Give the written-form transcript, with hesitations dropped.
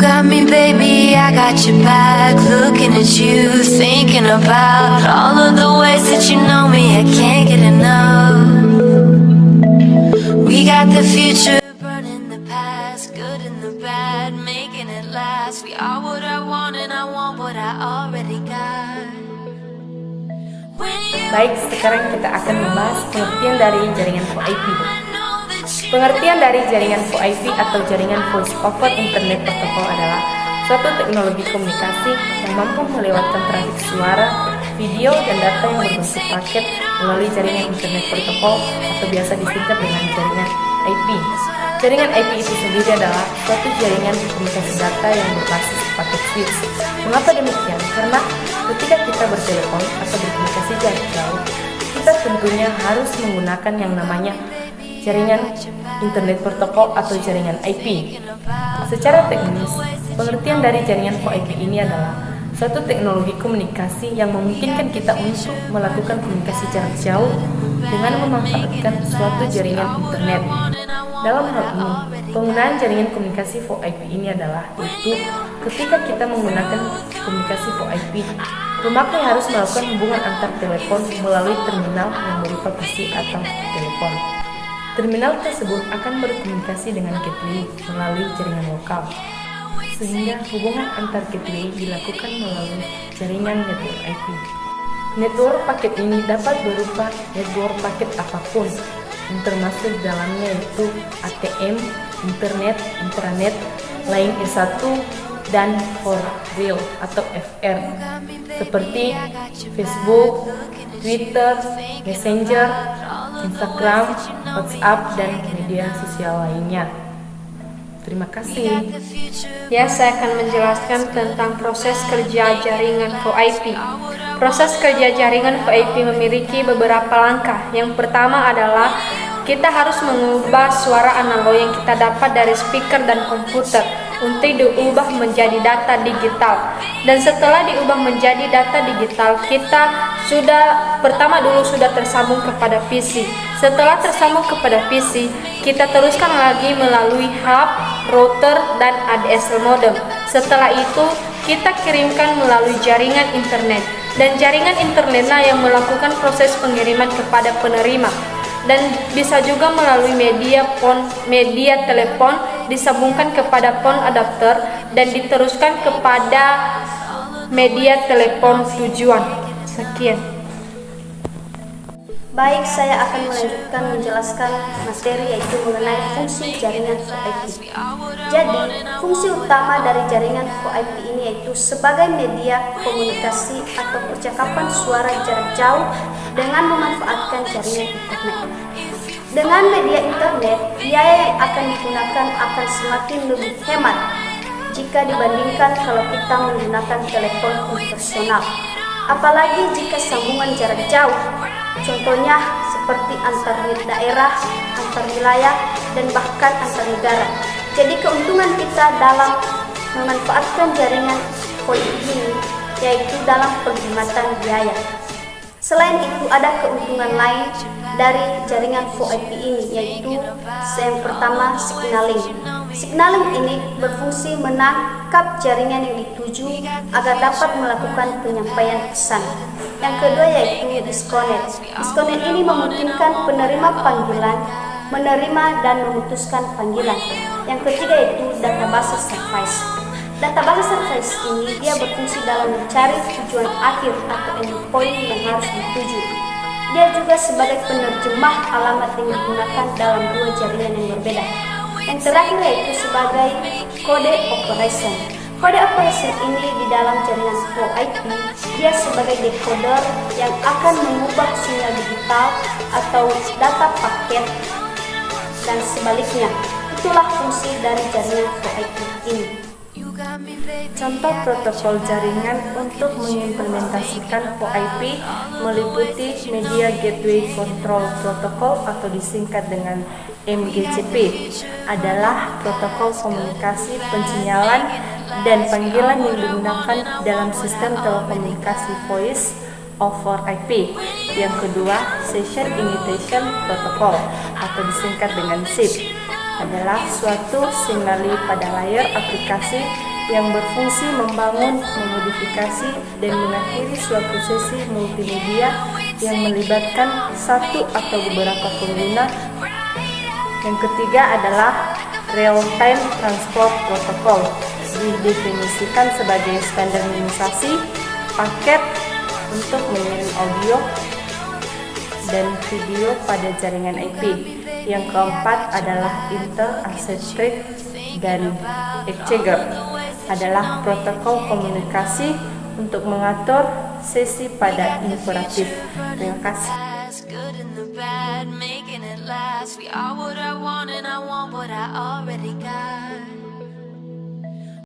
got me, baby, I got your back. Looking at you, thinking about all of the ways that you know me. I can't get enough. We got the future, burning the past, good and the bad, making it last. We are what I want and I want what I already got. Baik, sekarang kita akan membahas pengertian dari jaringan VoIP. Pengertian dari jaringan VoIP atau jaringan Voice over Internet Protocol adalah suatu teknologi komunikasi yang mampu melewatkan trafik suara, video, dan data yang berbentuk paket melalui jaringan Internet Protocol atau biasa disingkat dengan jaringan IP. Jaringan IP itu sendiri adalah suatu jaringan komunikasi data yang berbasis paket switch. Mengapa demikian? Karena ketika kita bertelepon atau berkomunikasi jarak jauh, kita tentunya harus menggunakan yang namanya jaringan Internet Protocol atau jaringan IP. Secara teknis, pengertian dari jaringan VoIP ini adalah suatu teknologi komunikasi yang memungkinkan kita untuk melakukan komunikasi jarak jauh dengan memanfaatkan suatu jaringan internet. Dalam hal ini, penggunaan jaringan komunikasi VoIP ini adalah yaitu ketika kita menggunakan komunikasi VoIP, pemakai harus melakukan hubungan antar telepon melalui terminal yang berupa PC atau telepon. Terminal tersebut akan berkomunikasi dengan gateway melalui jaringan lokal, sehingga hubungan antar gateway dilakukan melalui jaringan network IP. Network paket ini dapat berupa network paket apapun, yang termasuk dalamnya yaitu ATM, internet, intranet, line E1, dan for real atau FR, seperti Facebook, Twitter, Messenger, Instagram, WhatsApp, dan media sosial lainnya. Terima kasih. Ya, saya akan menjelaskan tentang proses kerja jaringan VoIP. Proses kerja jaringan VoIP memiliki beberapa langkah. Yang pertama adalah kita harus mengubah suara analog yang kita dapat dari speaker dan komputer untuk diubah menjadi data digital. Dan setelah diubah menjadi data digital, kita pertama dulu sudah tersambung kepada PC. Setelah tersambung kepada PC, kita teruskan lagi melalui hub, router, dan ADSL modem. Setelah itu, kita kirimkan melalui jaringan internet. Dan jaringan internetlah yang melakukan proses pengiriman kepada penerima. Dan bisa juga melalui media telepon disambungkan kepada phone adapter dan diteruskan kepada media telepon tujuan. Sekian. Baik, saya akan melanjutkan menjelaskan materi yaitu mengenai fungsi jaringan VoIP. Jadi, fungsi utama dari jaringan VoIP ini yaitu sebagai media komunikasi atau percakapan suara jarak jauh dengan memanfaatkan jaringan internet. Dengan media internet, biaya yang akan digunakan akan semakin lebih hemat jika dibandingkan kalau kita menggunakan telepon konvensional. Apalagi jika sambungan jarak jauh, contohnya seperti antar daerah, antar wilayah, dan bahkan antar negara. Jadi keuntungan kita dalam memanfaatkan jaringan VoIP ini yaitu dalam penghematan biaya. Selain itu ada keuntungan lain dari jaringan VoIP ini yaitu yang pertama signaling. Signaling ini berfungsi menangkap jaringan yang dituju agar dapat melakukan penyampaian pesan. Yang kedua yaitu disconnect. Disconnect ini memungkinkan penerima panggilan menerima dan memutuskan panggilan. Yang ketiga yaitu database service. Database service ini dia berfungsi dalam mencari tujuan akhir atau endpoint yang harus dituju. Dia juga sebagai penerjemah alamat yang digunakan dalam dua jaringan yang berbeda. Yang terakhir yaitu sebagai kode operation. Kode operation ini di dalam jaringan VoIP dia sebagai decoder yang akan mengubah sinyal digital atau data paket dan sebaliknya. Itulah fungsi dari jaringan VoIP ini. Contoh protokol jaringan untuk mengimplementasikan VoIP meliputi Media Gateway Control Protocol atau disingkat dengan MGCP, adalah protokol komunikasi pensinyalan dan panggilan yang digunakan dalam sistem telekomunikasi Voice over IP. Yang kedua, Session Invitation Protocol atau disingkat dengan SIP, adalah suatu signali pada layar aplikasi yang berfungsi membangun, memodifikasi, dan mengakhiri suatu sesi multimedia yang melibatkan satu atau beberapa pengguna. Yang ketiga adalah Real-Time Transport Protocol, didefinisikan sebagai standarisasi paket untuk mengirim audio dan video pada jaringan IP. Yang keempat adalah Inter-Asset dan Exchange, adalah protokol komunikasi untuk mengatur sesi pada imperatif. Terima kasih. Good and the bad, making it last. We are what I want and I want what I already got.